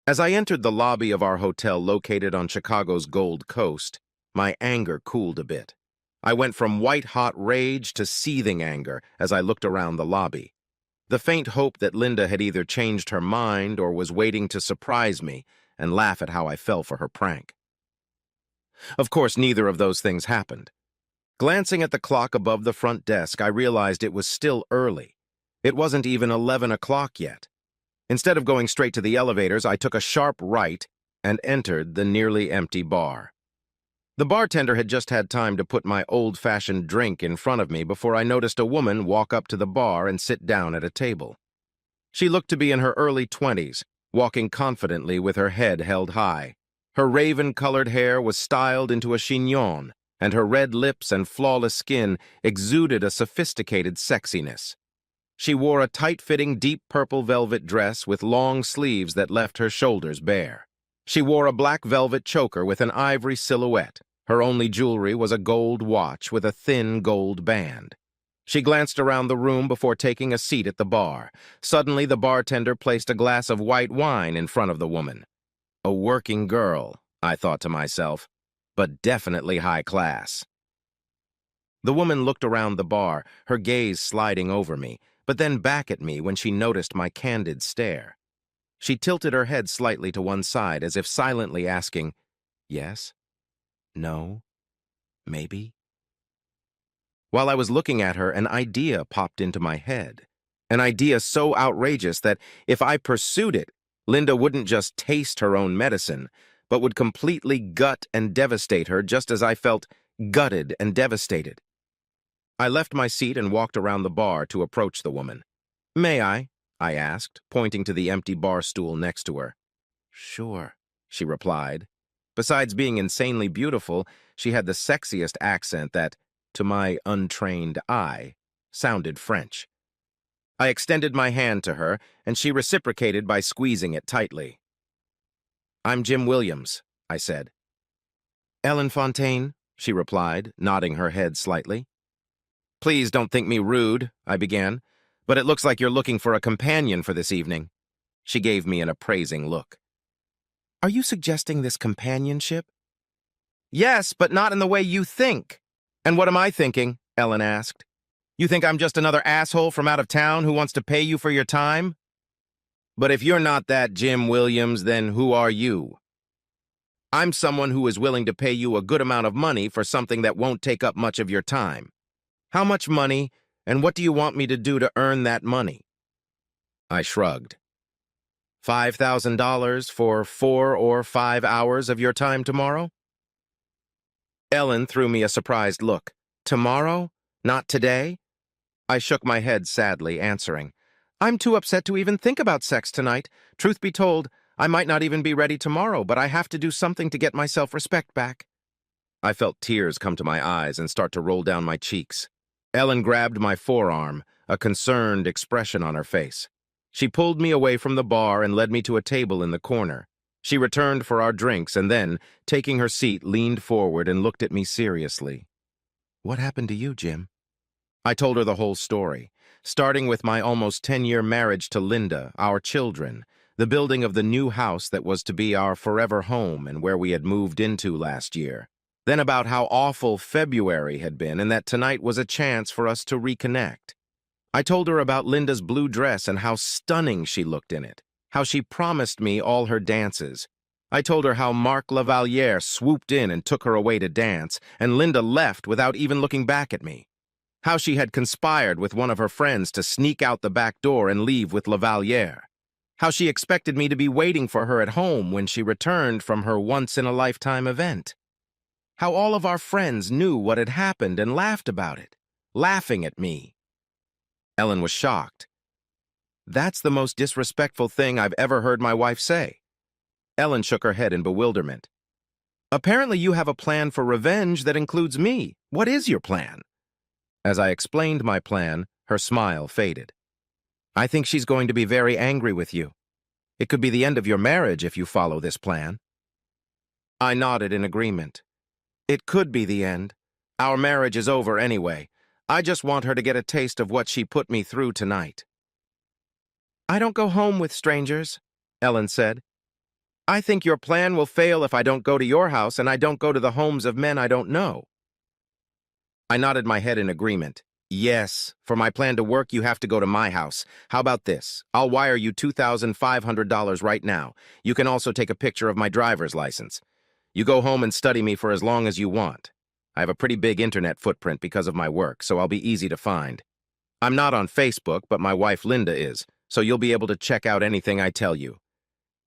As I entered the lobby of our hotel located on Chicago's Gold Coast, my anger cooled a bit. I went from white-hot rage to seething anger as I looked around the lobby. The faint hope that Linda had either changed her mind or was waiting to surprise me and laugh at how I fell for her prank. Of course, neither of those things happened. Glancing at the clock above the front desk, I realized it was still early. It wasn't even 11 o'clock yet. Instead of going straight to the elevators, I took a sharp right and entered the nearly empty bar. The bartender had just had time to put my old-fashioned drink in front of me before I noticed a woman walk up to the bar and sit down at a table. She looked to be in her early 20s, walking confidently with her head held high. Her raven-colored hair was styled into a chignon, and her red lips and flawless skin exuded a sophisticated sexiness. She wore a tight-fitting deep purple velvet dress with long sleeves that left her shoulders bare. She wore a black velvet choker with an ivory silhouette. Her only jewelry was a gold watch with a thin gold band. She glanced around the room before taking a seat at the bar. Suddenly, the bartender placed a glass of white wine in front of the woman. A working girl, I thought to myself, but definitely high class. The woman looked around the bar, her gaze sliding over me, but then back at me when she noticed my candid stare. She tilted her head slightly to one side as if silently asking, "Yes? No? Maybe?" While I was looking at her, an idea popped into my head. An idea so outrageous that if I pursued it, Linda wouldn't just taste her own medicine, but would completely gut and devastate her just as I felt gutted and devastated. I left my seat and walked around the bar to approach the woman. "May I?" I asked, pointing to the empty bar stool next to her. "Sure," she replied. Besides being insanely beautiful, she had the sexiest accent that, to my untrained eye, sounded French. I extended my hand to her, and she reciprocated by squeezing it tightly. "I'm Jim Williams," I said. "Ellen Fontaine," she replied, nodding her head slightly. "Please don't think me rude," I began, "but it looks like you're looking for a companion for this evening." She gave me an appraising look. "Are you suggesting this companionship?" "Yes, but not in the way you think." "And what am I thinking?" Ellen asked. "You think I'm just another asshole from out of town who wants to pay you for your time? But if you're not that Jim Williams, then who are you?" "I'm someone who is willing to pay you a good amount of money for something that won't take up much of your time. How much money, and what do you want me to do to earn that money?" I shrugged. $5,000 for 4 or 5 hours of your time tomorrow? Ellen threw me a surprised look. "Tomorrow? Not today?" I shook my head sadly, answering, "I'm too upset to even think about sex tonight. Truth be told, I might not even be ready tomorrow, but I have to do something to get my self-respect back." I felt tears come to my eyes and start to roll down my cheeks. Ellen grabbed my forearm, a concerned expression on her face. She pulled me away from the bar and led me to a table in the corner. She returned for our drinks and then, taking her seat, leaned forward and looked at me seriously. "What happened to you, Jim?" I told her the whole story, starting with my almost 10-year marriage to Linda, our children, the building of the new house that was to be our forever home and where we had moved into last year. Then about how awful February had been and that tonight was a chance for us to reconnect. I told her about Linda's blue dress and how stunning she looked in it, how she promised me all her dances. I told her how Marc Lavalliere swooped in and took her away to dance, and Linda left without even looking back at me. How she had conspired with one of her friends to sneak out the back door and leave with Lavalliere. How she expected me to be waiting for her at home when she returned from her once-in-a-lifetime event. How all of our friends knew what had happened and laughed about it, laughing at me. Ellen was shocked. "That's the most disrespectful thing I've ever heard my wife say." Ellen shook her head in bewilderment. "Apparently you have a plan for revenge that includes me. What is your plan?" As I explained my plan, her smile faded. "I think she's going to be very angry with you. It could be the end of your marriage if you follow this plan." I nodded in agreement. "It could be the end. Our marriage is over anyway. I just want her to get a taste of what she put me through tonight." "I don't go home with strangers," Ellen said. I think your plan will fail if I don't go to your house and I don't go to the homes of men I don't know. I nodded my head in agreement. Yes, for my plan to work, you have to go to my house. How about this? I'll wire you $2,500 right now. You can also take a picture of my driver's license. You go home and study me for as long as you want. I have a pretty big internet footprint because of my work, so I'll be easy to find. I'm not on Facebook, but my wife Linda is, so you'll be able to check out anything I tell you.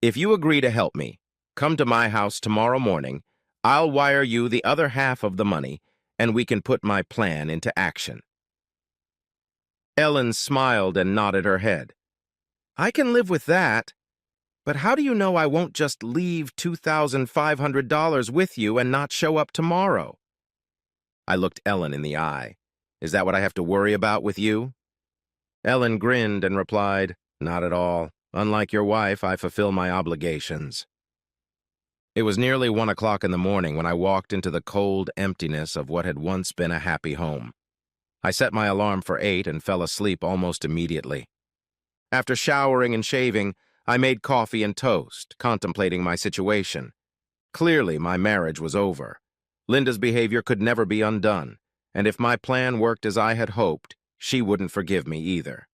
If you agree to help me, come to my house tomorrow morning. I'll wire you the other half of the money, and we can put my plan into action. Ellen smiled and nodded her head. I can live with that, but how do you know I won't just leave $2,500 with you and not show up tomorrow? I looked Ellen in the eye. Is that what I have to worry about with you? Ellen grinned and replied, Not at all. Unlike your wife, I fulfill my obligations. It was nearly 1 o'clock in the morning when I walked into the cold emptiness of what had once been a happy home. I set my alarm for 8 and fell asleep almost immediately. After showering and shaving, I made coffee and toast, contemplating my situation. Clearly, my marriage was over. Linda's behavior could never be undone, and if my plan worked as I had hoped, she wouldn't forgive me either.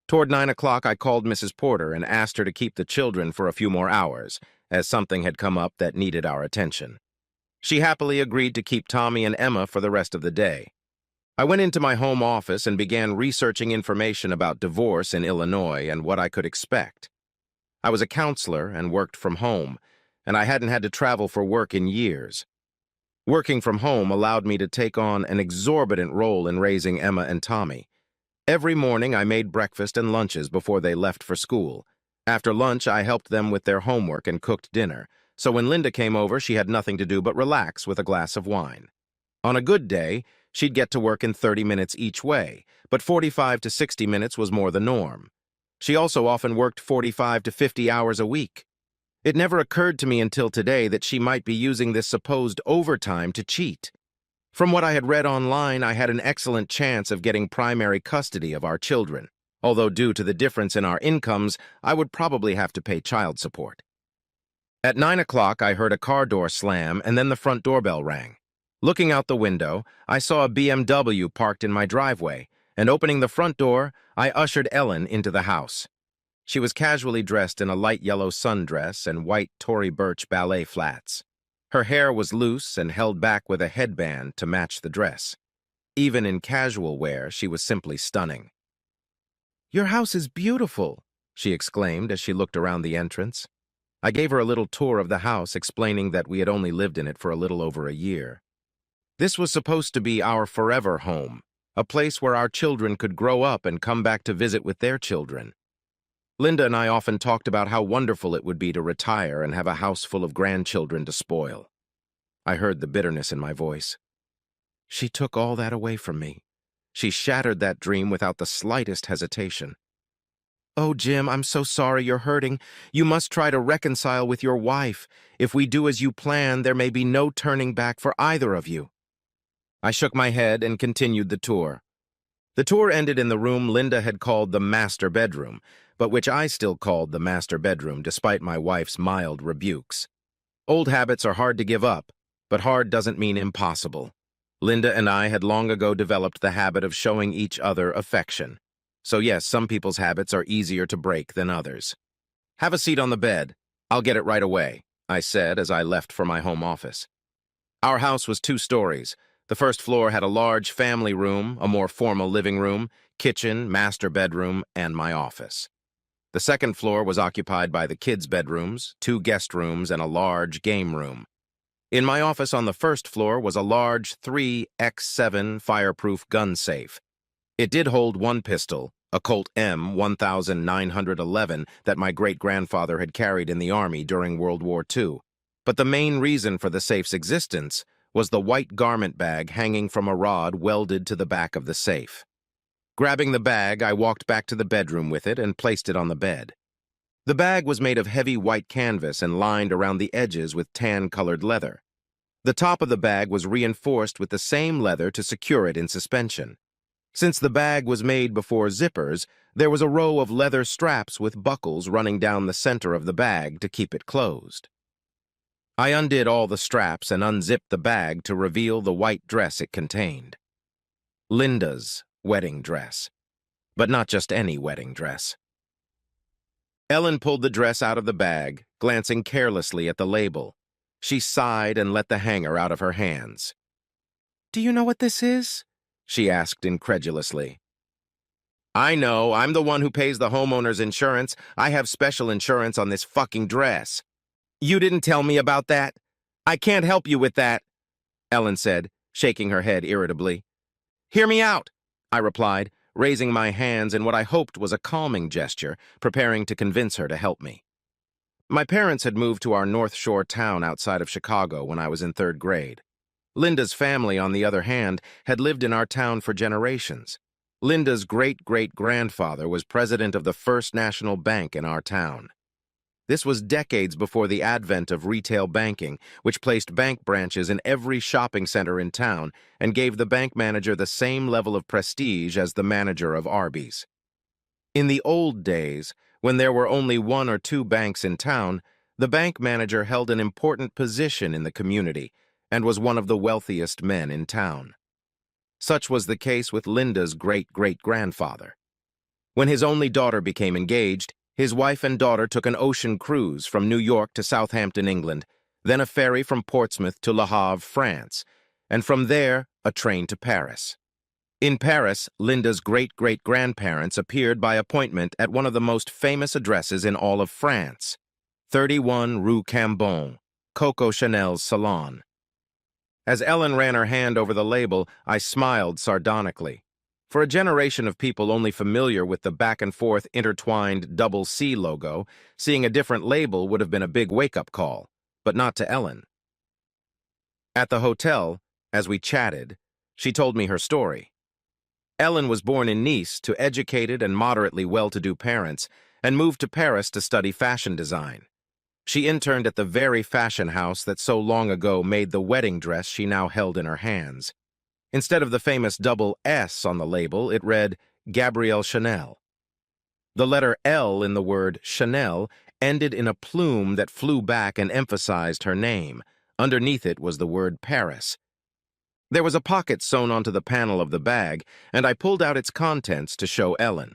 Toward 9 o'clock, I called Mrs. Porter and asked her to keep the children for a few more hours, as something had come up that needed our attention. She happily agreed to keep Tommy and Emma for the rest of the day. I went into my home office and began researching information about divorce in Illinois and what I could expect. I was a counselor and worked from home, and I hadn't had to travel for work in years. Working from home allowed me to take on an exorbitant role in raising Emma and Tommy. Every morning I made breakfast and lunches before they left for school. After lunch, I helped them with their homework and cooked dinner, so when Linda came over, she had nothing to do but relax with a glass of wine. On a good day, she'd get to work in 30 minutes each way, but 45 to 60 minutes was more the norm. She also often worked 45 to 50 hours a week. It never occurred to me until today that she might be using this supposed overtime to cheat. From what I had read online, I had an excellent chance of getting primary custody of our children, although due to the difference in our incomes, I would probably have to pay child support. At 9 o'clock, I heard a car door slam and then the front doorbell rang. Looking out the window, I saw a BMW parked in my driveway, and opening the front door, I ushered Ellen into the house. She was casually dressed in a light yellow sundress and white Tory Burch ballet flats. Her hair was loose and held back with a headband to match the dress. Even in casual wear, she was simply stunning. "Your house is beautiful," she exclaimed as she looked around the entrance. I gave her a little tour of the house, explaining that we had only lived in it for a little over a year. This was supposed to be our forever home, a place where our children could grow up and come back to visit with their children. Linda and I often talked about how wonderful it would be to retire and have a house full of grandchildren to spoil. I heard the bitterness in my voice. She took all that away from me. She shattered that dream without the slightest hesitation. "Oh, Jim, I'm so sorry you're hurting. You must try to reconcile with your wife. If we do as you plan, there may be no turning back for either of you." I shook my head and continued the tour. The tour ended in the room Linda had called the master bedroom, but which I still called the master bedroom despite my wife's mild rebukes. Old habits are hard to give up, but hard doesn't mean impossible. Linda and I had long ago developed the habit of showing each other affection. So yes, some people's habits are easier to break than others. "Have a seat on the bed. I'll get it right away," I said as I left for my home office. Our house was 2 stories. The first floor had a large family room, a more formal living room, kitchen, master bedroom, and my office. The second floor was occupied by the kids' bedrooms, 2 guest rooms, and a large game room. In my office on the first floor was a large 3x7 fireproof gun safe. It did hold 1 pistol, a Colt M 1911 that my great-grandfather had carried in the Army during World War II. But the main reason for the safe's existence was the white garment bag hanging from a rod welded to the back of the safe. Grabbing the bag, I walked back to the bedroom with it and placed it on the bed. The bag was made of heavy white canvas and lined around the edges with tan-colored leather. The top of the bag was reinforced with the same leather to secure it in suspension. Since the bag was made before zippers, there was a row of leather straps with buckles running down the center of the bag to keep it closed. I undid all the straps and unzipped the bag to reveal the white dress it contained. Linda's wedding dress. But not just any wedding dress. Ellen pulled the dress out of the bag, glancing carelessly at the label. She sighed and let the hanger out of her hands. "Do you know what this is?" she asked incredulously. "I know. I'm the one who pays the homeowner's insurance. I have special insurance on this fucking dress." "You didn't tell me about that. I can't help you with that," Ellen said, shaking her head irritably. "Hear me out," I replied, raising my hands in what I hoped was a calming gesture, preparing to convince her to help me. My parents had moved to our North Shore town outside of Chicago when I was in 3rd grade. Linda's family, on the other hand, had lived in our town for generations. Linda's great-great-grandfather was president of the First National Bank in our town. This was decades before the advent of retail banking, which placed bank branches in every shopping center in town and gave the bank manager the same level of prestige as the manager of Arby's. In the old days, when there were only 1 or 2 banks in town, the bank manager held an important position in the community and was one of the wealthiest men in town. Such was the case with Linda's great-great-grandfather. When his only daughter became engaged, his wife and daughter took an ocean cruise from New York to Southampton, England, then a ferry from Portsmouth to Le Havre, France, and from there, a train to Paris. In Paris, Linda's great-great-grandparents appeared by appointment at one of the most famous addresses in all of France, 31 Rue Cambon, Coco Chanel's salon. As Ellen ran her hand over the label, I smiled sardonically. For a generation of people only familiar with the back-and-forth intertwined double C logo, seeing a different label would have been a big wake-up call, but not to Ellen. At the hotel, as we chatted, she told me her story. Ellen was born in Nice to educated and moderately well-to-do parents and moved to Paris to study fashion design. She interned at the very fashion house that so long ago made the wedding dress she now held in her hands. Instead of the famous double S on the label, it read Gabrielle Chanel. The letter L in the word Chanel ended in a plume that flew back and emphasized her name. Underneath it was the word Paris. There was a pocket sewn onto the panel of the bag, and I pulled out its contents to show Ellen.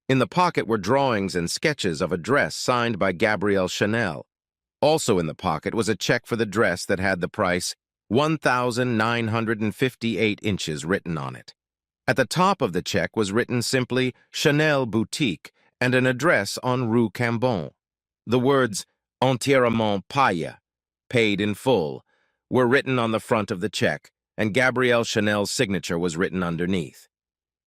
In the pocket were drawings and sketches of a dress signed by Gabrielle Chanel. Also in the pocket was a check for the dress that had the price 1,958 inches written on it. At the top of the check was written simply Chanel Boutique and an address on Rue Cambon. The words entièrement payé, paid in full, were written on the front of the check, and Gabrielle Chanel's signature was written underneath.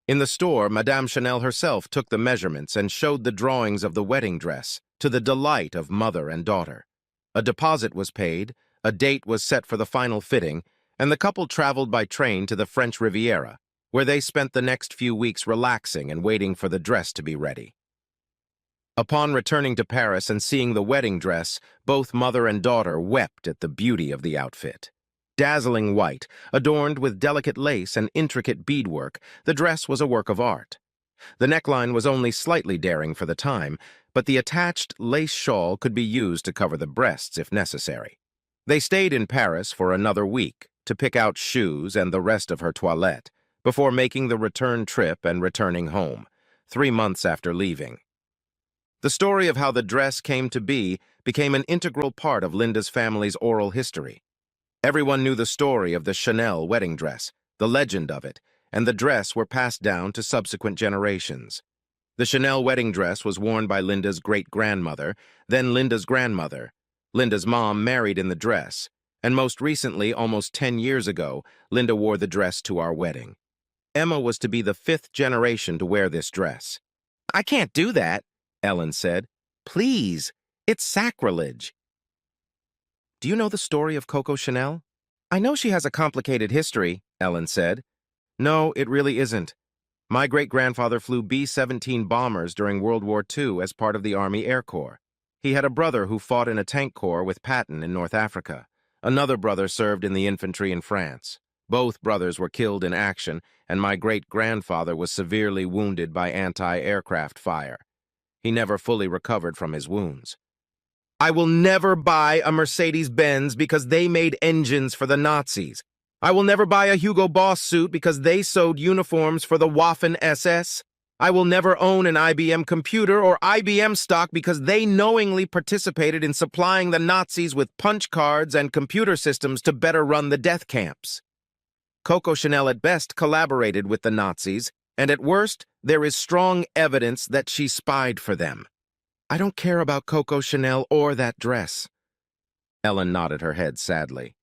In the store, Madame Chanel herself took the measurements and showed the drawings of the wedding dress, to the delight of mother and daughter. A deposit was paid, a date was set for the final fitting, and the couple traveled by train to the French Riviera, where they spent the next few weeks relaxing and waiting for the dress to be ready. Upon returning to Paris and seeing the wedding dress, both mother and daughter wept at the beauty of the outfit. Dazzling white, adorned with delicate lace and intricate beadwork, the dress was a work of art. The neckline was only slightly daring for the time, but the attached lace shawl could be used to cover the breasts if necessary. They stayed in Paris for another week to pick out shoes and the rest of her toilette before making the return trip and returning home, 3 months after leaving. The story of how the dress came to be became an integral part of Linda's family's oral history. Everyone knew the story of the Chanel wedding dress, the legend of it, and the dress were passed down to subsequent generations. The Chanel wedding dress was worn by Linda's great-grandmother, then Linda's grandmother. Linda's mom married in the dress, and most recently, almost 10 years ago, Linda wore the dress to our wedding. Emma was to be the 5th generation to wear this dress. "I can't do that," Ellen said. "Please, it's sacrilege." "Do you know the story of Coco Chanel?" "I know she has a complicated history," Ellen said. "No, it really isn't. My great-grandfather flew B-17 bombers during World War II as part of the Army Air Corps. He had a brother who fought in a tank corps with Patton in North Africa. Another brother served in the infantry in France. Both brothers were killed in action, and my great-grandfather was severely wounded by anti-aircraft fire. He never fully recovered from his wounds. I will never buy a Mercedes-Benz because they made engines for the Nazis. I will never buy a Hugo Boss suit because they sewed uniforms for the Waffen SS. I will never own an IBM computer or IBM stock because they knowingly participated in supplying the Nazis with punch cards and computer systems to better run the death camps. Coco Chanel at best collaborated with the Nazis, and at worst, there is strong evidence that she spied for them. I don't care about Coco Chanel or that dress. Ellen nodded her head sadly.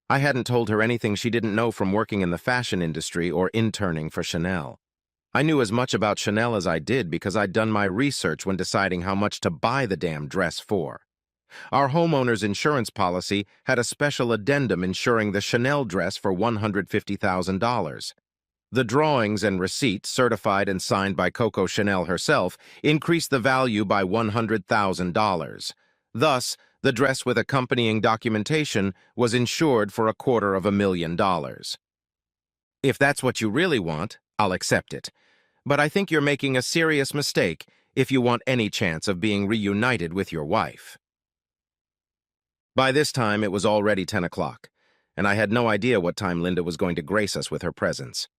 I hadn't told her anything she didn't know from working in the fashion industry or interning for Chanel. I knew as much about Chanel as I did because I'd done my research when deciding how much to buy the damn dress for. Our homeowner's insurance policy had a special addendum insuring the Chanel dress for $150,000. The drawings and receipt, certified and signed by Coco Chanel herself, increased the value by $100,000. Thus, the dress with accompanying documentation was insured for $250,000. If that's what you really want, I'll accept it. But I think you're making a serious mistake if you want any chance of being reunited with your wife. By this time, it was already 10 o'clock, and I had no idea what time Linda was going to grace us with her presence.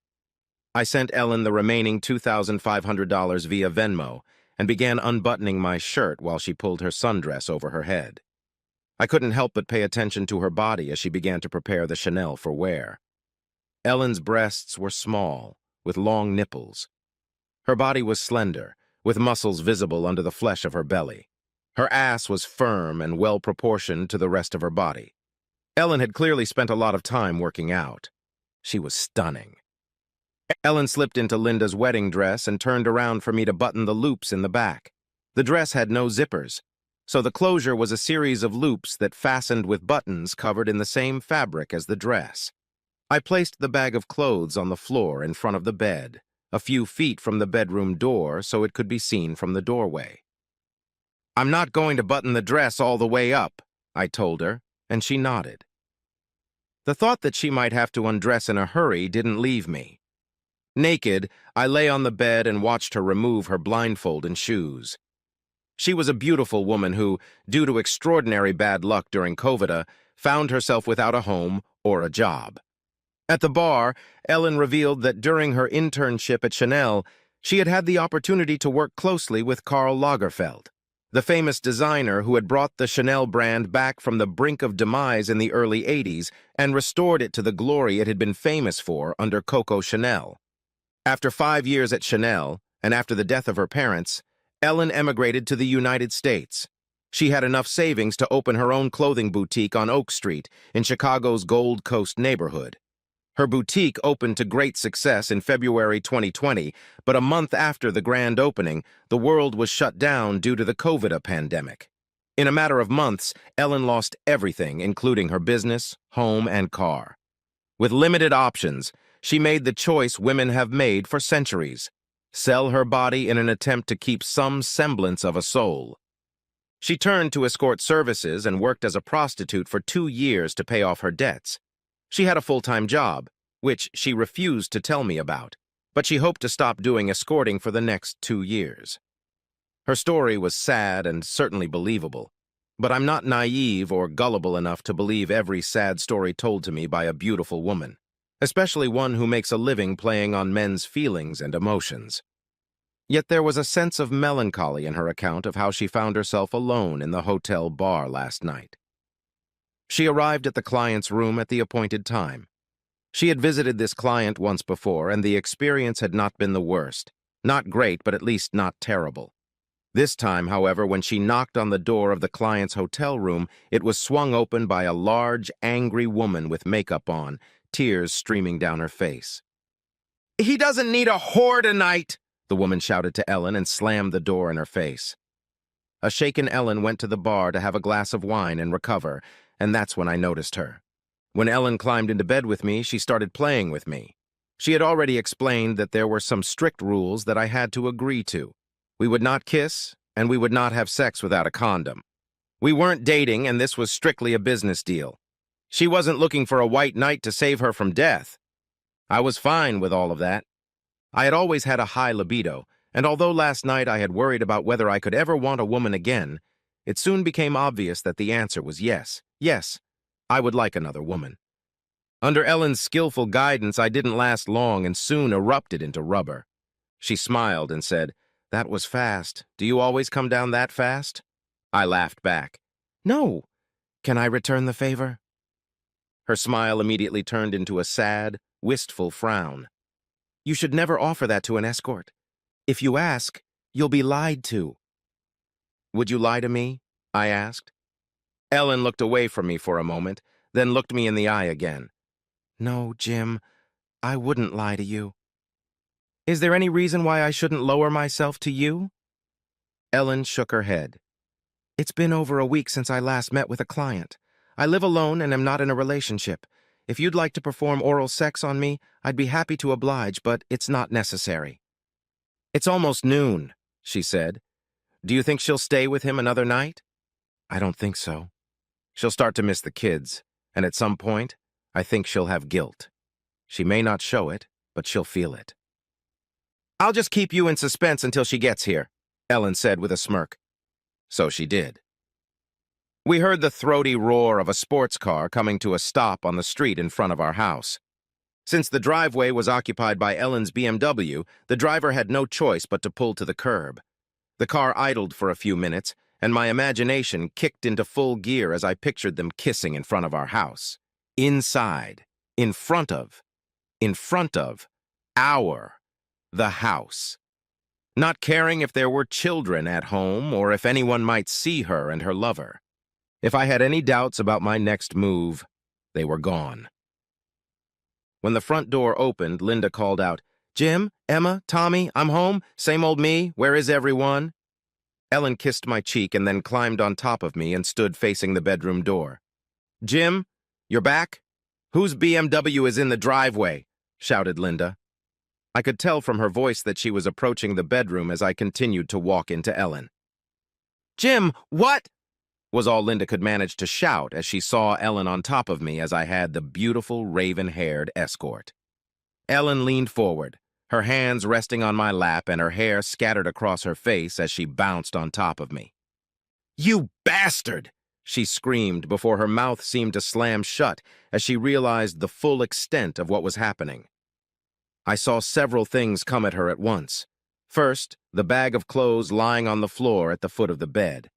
I sent Ellen the remaining $2,500 via Venmo and began unbuttoning my shirt while she pulled her sundress over her head. I couldn't help but pay attention to her body as she began to prepare the Chanel for wear. Ellen's breasts were small, with long nipples. Her body was slender, with muscles visible under the flesh of her belly. Her ass was firm and well-proportioned to the rest of her body. Ellen had clearly spent a lot of time working out. She was stunning. Ellen slipped into Linda's wedding dress and turned around for me to button the loops in the back. The dress had no zippers, so the closure was a series of loops that fastened with buttons covered in the same fabric as the dress. I placed the bag of clothes on the floor in front of the bed, a few feet from the bedroom door so it could be seen from the doorway. I'm not going to button the dress all the way up, I told her, and she nodded. The thought that she might have to undress in a hurry didn't leave me. Naked, I lay on the bed and watched her remove her blindfold and shoes. She was a beautiful woman who, due to extraordinary bad luck during COVID, found herself without a home or a job. At the bar, Ellen revealed that during her internship at Chanel, she had had the opportunity to work closely with Karl Lagerfeld, the famous designer who had brought the Chanel brand back from the brink of demise in the early 80s and restored it to the glory it had been famous for under Coco Chanel. After 5 years at Chanel, and after the death of her parents, Ellen emigrated to the United States. She had enough savings to open her own clothing boutique on Oak Street in Chicago's Gold Coast neighborhood. Her boutique opened to great success in February 2020, but a month after the grand opening, the world was shut down due to the COVID pandemic. In a matter of months, Ellen lost everything, including her business, home, and car. With limited options, she made the choice women have made for centuries: sell her body in an attempt to keep some semblance of a soul. She turned to escort services and worked as a prostitute for 2 years to pay off her debts. She had a full-time job, which she refused to tell me about, but she hoped to stop doing escorting for the next 2 years. Her story was sad and certainly believable, but I'm not naive or gullible enough to believe every sad story told to me by a beautiful woman, especially one who makes a living playing on men's feelings and emotions. Yet there was a sense of melancholy in her account of how she found herself alone in the hotel bar last night. She arrived at the client's room at the appointed time. She had visited this client once before, and the experience had not been the worst. Not great, but at least not terrible. This time, however, when she knocked on the door of the client's hotel room, it was swung open by a large, angry woman with makeup on, tears streaming down her face. "He doesn't need a whore tonight," the woman shouted to Ellen and slammed the door in her face. A shaken Ellen went to the bar to have a glass of wine and recover, and that's when I noticed her. When Ellen climbed into bed with me, she started playing with me. She had already explained that there were some strict rules that I had to agree to. We would not kiss, and we would not have sex without a condom. We weren't dating, and this was strictly a business deal. She wasn't looking for a white knight to save her from death. I was fine with all of that. I had always had a high libido, and although last night I had worried about whether I could ever want a woman again, it soon became obvious that the answer was yes. Yes, I would like another woman. Under Ellen's skillful guidance, I didn't last long and soon erupted into rubber. She smiled and said, "That was fast. Do you always come down that fast?" I laughed back. "No. Can I return the favor?" Her smile immediately turned into a sad, wistful frown. "You should never offer that to an escort. If you ask, you'll be lied to." "Would you lie to me?" I asked. Ellen looked away from me for a moment, then looked me in the eye again. "No, Jim, I wouldn't lie to you." "Is there any reason why I shouldn't lower myself to you?" Ellen shook her head. "It's been over a week since I last met with a client. I live alone and am not in a relationship. If you'd like to perform oral sex on me, I'd be happy to oblige, but it's not necessary." "It's almost noon," she said. "Do you think she'll stay with him another night?" "I don't think so. She'll start to miss the kids, and at some point, I think she'll have guilt. She may not show it, but she'll feel it." "I'll just keep you in suspense until she gets here," Ellen said with a smirk. So she did. We heard the throaty roar of a sports car coming to a stop on the street in front of our house. Since the driveway was occupied by Ellen's BMW, the driver had no choice but to pull to the curb. The car idled for a few minutes, and my imagination kicked into full gear as I pictured them kissing in front of our house. Inside, in front of, the house. Not caring if there were children at home or if anyone might see her and her lover. If I had any doubts about my next move, they were gone. When the front door opened, Linda called out, "Jim, Emma, Tommy, I'm home. Same old me. Where is everyone?" Ellen kissed my cheek and then climbed on top of me and stood facing the bedroom door. "Jim, you're back? Whose BMW is in the driveway?" shouted Linda. I could tell from her voice that she was approaching the bedroom as I continued to walk into Ellen. "Jim, what?" was all Linda could manage to shout as she saw Ellen on top of me as I had the beautiful raven-haired escort. Ellen leaned forward, her hands resting on my lap and her hair scattered across her face as she bounced on top of me. "You bastard!" she screamed before her mouth seemed to slam shut as she realized the full extent of what was happening. I saw several things come at her at once. First, the bag of clothes lying on the floor at the foot of the bed.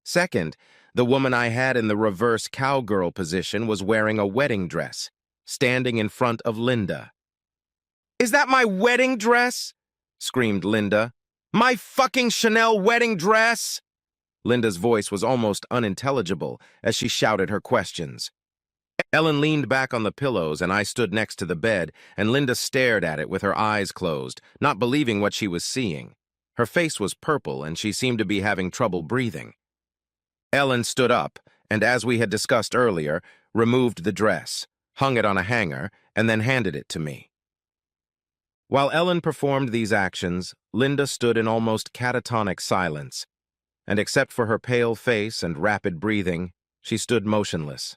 Second, the woman I had in the reverse cowgirl position was wearing a wedding dress, standing in front of Linda. "Is that my wedding dress?" screamed Linda. "My fucking Chanel wedding dress?" Linda's voice was almost unintelligible as she shouted her questions. Ellen leaned back on the pillows and I stood next to the bed, and Linda stared at it with her eyes closed, not believing what she was seeing. Her face was purple and she seemed to be having trouble breathing. Ellen stood up and, as we had discussed earlier, removed the dress, hung it on a hanger, and then handed it to me. While Ellen performed these actions, Linda stood in almost catatonic silence, and except for her pale face and rapid breathing, she stood motionless.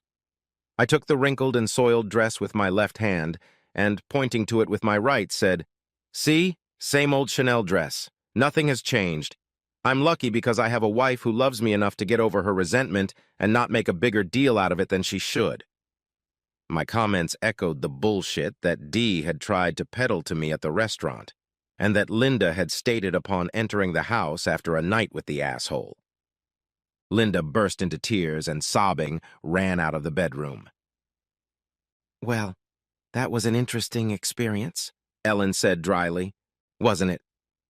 I took the wrinkled and soiled dress with my left hand and, pointing to it with my right, said, "See? Same old Chanel dress. Nothing has changed. I'm lucky because I have a wife who loves me enough to get over her resentment and not make a bigger deal out of it than she should." My comments echoed the bullshit that Dee had tried to peddle to me at the restaurant, and that Linda had stated upon entering the house after a night with the asshole. Linda burst into tears and, sobbing, ran out of the bedroom. "Well, that was an interesting experience," Ellen said dryly. "Wasn't it?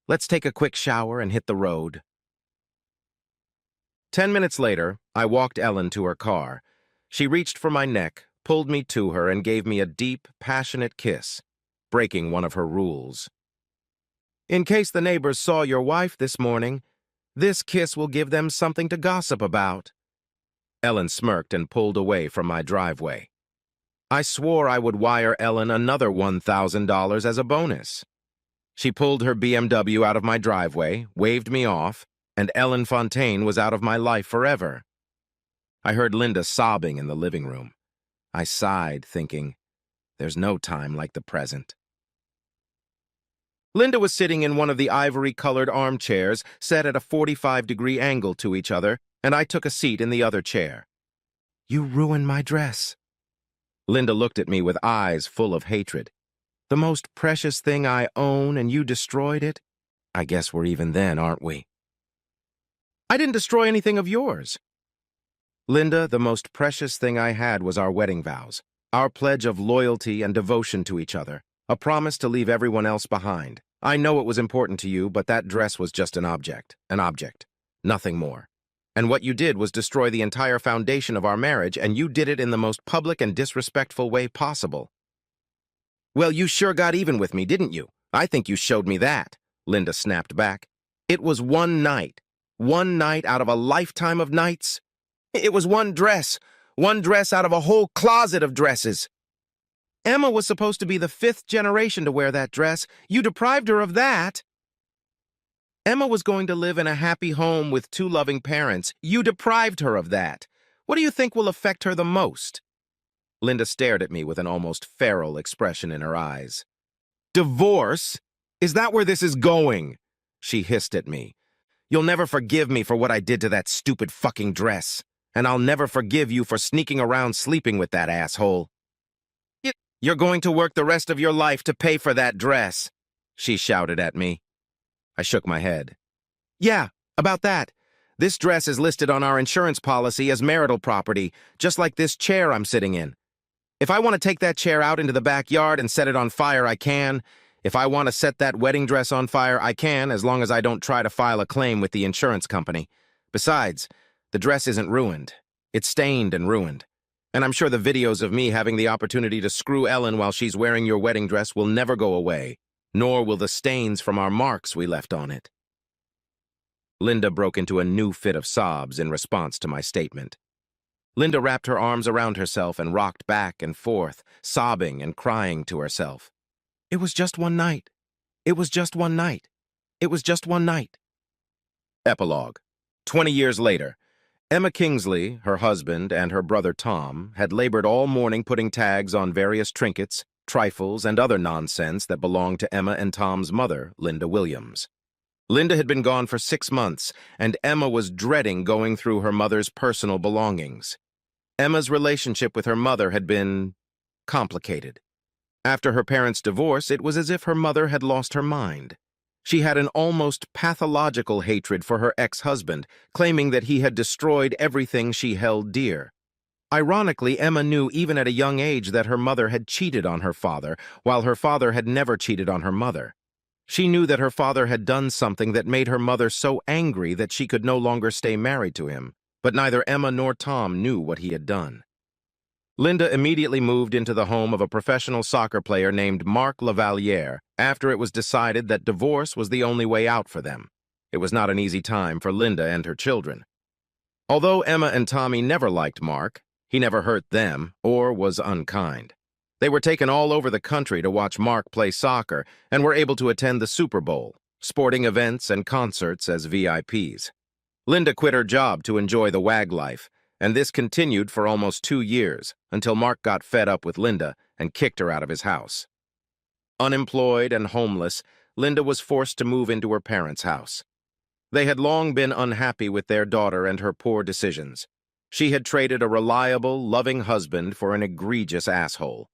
Let's take a quick shower and hit the road." 10 minutes later, I walked Ellen to her car. She reached for my neck, pulled me to her, and gave me a deep, passionate kiss, breaking one of her rules. "In case the neighbors saw your wife this morning, this kiss will give them something to gossip about." Ellen smirked and pulled away from my driveway. I swore I would wire Ellen another $1,000 as a bonus. She pulled her BMW out of my driveway, waved me off, and Ellen Fontaine was out of my life forever. I heard Linda sobbing in the living room. I sighed, thinking, there's no time like the present. Linda was sitting in one of the ivory-colored armchairs set at a 45-degree angle to each other, and I took a seat in the other chair. "You ruined my dress." Linda looked at me with eyes full of hatred. "The most precious thing I own, and you destroyed it? I guess we're even then, aren't we?" "I didn't destroy anything of yours." "Linda, the most precious thing I had was our wedding vows, our pledge of loyalty and devotion to each other, a promise to leave everyone else behind. I know it was important to you, but that dress was just an object, nothing more. And what you did was destroy the entire foundation of our marriage, and you did it in the most public and disrespectful way possible." "Well, you sure got even with me, didn't you? I think you showed me that," Linda snapped back. "It was one night out of a lifetime of nights. It was one dress out of a whole closet of dresses. Emma was supposed to be the 5th generation to wear that dress. You deprived her of that. Emma was going to live in a happy home with 2 loving parents. You deprived her of that. What do you think will affect her the most?" Linda stared at me with an almost feral expression in her eyes. "Divorce? Is that where this is going?" she hissed at me. "You'll never forgive me for what I did to that stupid fucking dress. And I'll never forgive you for sneaking around sleeping with that asshole. You're going to work the rest of your life to pay for that dress," she shouted at me. I shook my head. "Yeah, about that. This dress is listed on our insurance policy as marital property, just like this chair I'm sitting in. If I want to take that chair out into the backyard and set it on fire, I can. If I want to set that wedding dress on fire, I can, as long as I don't try to file a claim with the insurance company. Besides, the dress isn't ruined. It's stained and ruined. And I'm sure the videos of me having the opportunity to screw Ellen while she's wearing your wedding dress will never go away, nor will the stains from our marks we left on it." Linda broke into a new fit of sobs in response to my statement. Linda wrapped her arms around herself and rocked back and forth, sobbing and crying to herself. "It was just one night. It was just one night. It was just one night." Epilogue. 20 years later, Emma Kingsley, her husband, and her brother Tom had labored all morning putting tags on various trinkets, trifles, and other nonsense that belonged to Emma and Tom's mother, Linda Williams. Linda had been gone for 6 months, and Emma was dreading going through her mother's personal belongings. Emma's relationship with her mother had been complicated. After her parents' divorce, it was as if her mother had lost her mind. She had an almost pathological hatred for her ex-husband, claiming that he had destroyed everything she held dear. Ironically, Emma knew even at a young age that her mother had cheated on her father, while her father had never cheated on her mother. She knew that her father had done something that made her mother so angry that she could no longer stay married to him, but neither Emma nor Tom knew what he had done. Linda immediately moved into the home of a professional soccer player named Mark Lavaliere after it was decided that divorce was the only way out for them. It was not an easy time for Linda and her children. Although Emma and Tommy never liked Mark, he never hurt them or was unkind. They were taken all over the country to watch Mark play soccer and were able to attend the Super Bowl, sporting events, and concerts as VIPs. Linda quit her job to enjoy the wag life, and this continued for almost 2 years, until Mark got fed up with Linda and kicked her out of his house. Unemployed and homeless, Linda was forced to move into her parents' house. They had long been unhappy with their daughter and her poor decisions. She had traded a reliable, loving husband for an egregious asshole.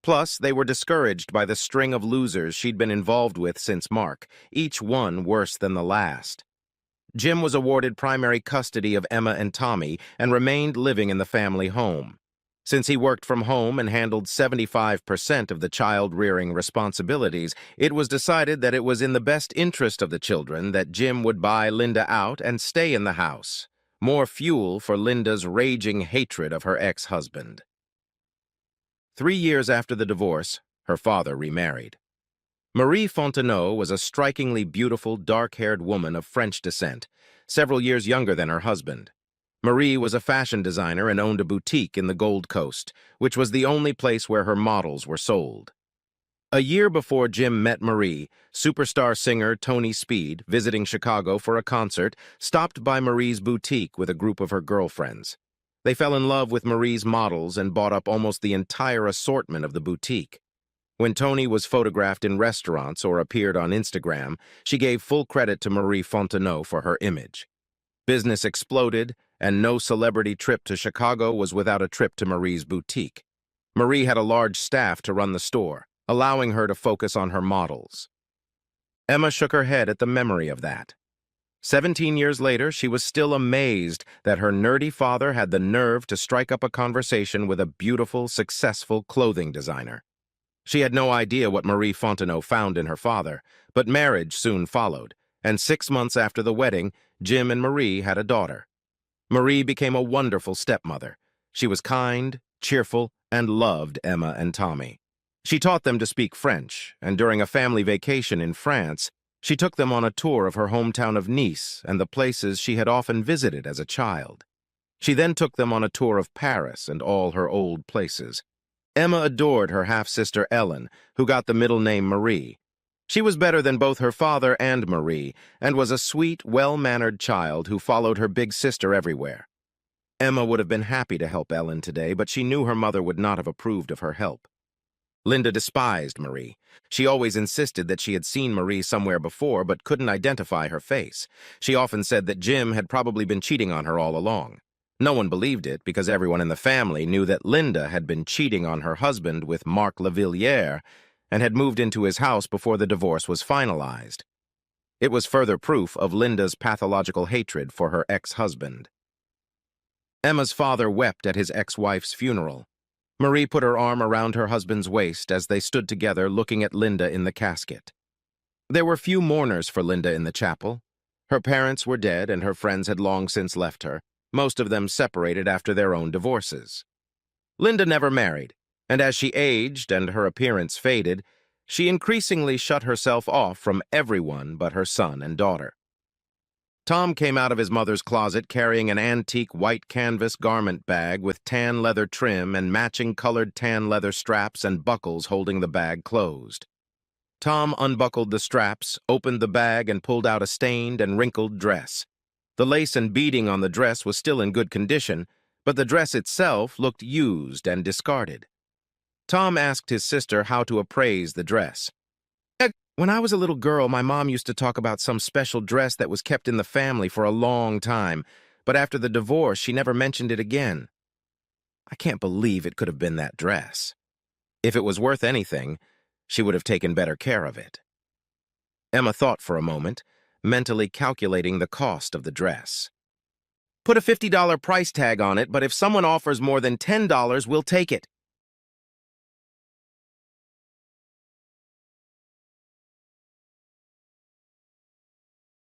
Plus, they were discouraged by the string of losers she'd been involved with since Mark, each one worse than the last. Jim was awarded primary custody of Emma and Tommy and remained living in the family home. Since he worked from home and handled 75% of the child-rearing responsibilities, it was decided that it was in the best interest of the children that Jim would buy Linda out and stay in the house. More fuel for Linda's raging hatred of her ex-husband. 3 years after the divorce, her father remarried. Marie Fontenot was a strikingly beautiful, dark-haired woman of French descent, several years younger than her husband. Marie was a fashion designer and owned a boutique in the Gold Coast, which was the only place where her models were sold. A year before Jim met Marie, superstar singer Tony Speed, visiting Chicago for a concert, stopped by Marie's boutique with a group of her girlfriends. They fell in love with Marie's models and bought up almost the entire assortment of the boutique. When Tony was photographed in restaurants or appeared on Instagram, she gave full credit to Marie Fontenot for her image. Business exploded, and no celebrity trip to Chicago was without a trip to Marie's boutique. Marie had a large staff to run the store, allowing her to focus on her models. Emma shook her head at the memory of that. 17 years later, she was still amazed that her nerdy father had the nerve to strike up a conversation with a beautiful, successful clothing designer. She had no idea what Marie Fontenot found in her father, but marriage soon followed, and 6 months after the wedding, Jim and Marie had a daughter. Marie became a wonderful stepmother. She was kind, cheerful, and loved Emma and Tommy. She taught them to speak French, and during a family vacation in France, she took them on a tour of her hometown of Nice and the places she had often visited as a child. She then took them on a tour of Paris and all her old places. Emma adored her half-sister Ellen, who got the middle name Marie. She was better than both her father and Marie, and was a sweet, well-mannered child who followed her big sister everywhere. Emma would have been happy to help Ellen today, but she knew her mother would not have approved of her help. Linda despised Marie. She always insisted that she had seen Marie somewhere before, but couldn't identify her face. She often said that Jim had probably been cheating on her all along. No one believed it because everyone in the family knew that Linda had been cheating on her husband with Marc Lavilliere and had moved into his house before the divorce was finalized. It was further proof of Linda's pathological hatred for her ex-husband. Emma's father wept at his ex-wife's funeral. Marie put her arm around her husband's waist as they stood together looking at Linda in the casket. There were few mourners for Linda in the chapel. Her parents were dead and her friends had long since left her, most of them separated after their own divorces. Linda never married, and as she aged and her appearance faded, she increasingly shut herself off from everyone but her son and daughter. Tom came out of his mother's closet carrying an antique white canvas garment bag with tan leather trim and matching colored tan leather straps and buckles holding the bag closed. Tom unbuckled the straps, opened the bag, and pulled out a stained and wrinkled dress. The lace and beading on the dress was still in good condition, but the dress itself looked used and discarded. Tom asked his sister how to appraise the dress. "When I was a little girl, my mom used to talk about some special dress that was kept in the family for a long time, but after the divorce, she never mentioned it again. I can't believe it could have been that dress. If it was worth anything, she would have taken better care of it." Emma thought for a moment, mentally calculating the cost of the dress. "Put a $50 price tag on it, but if someone offers more than $10, we'll take it,"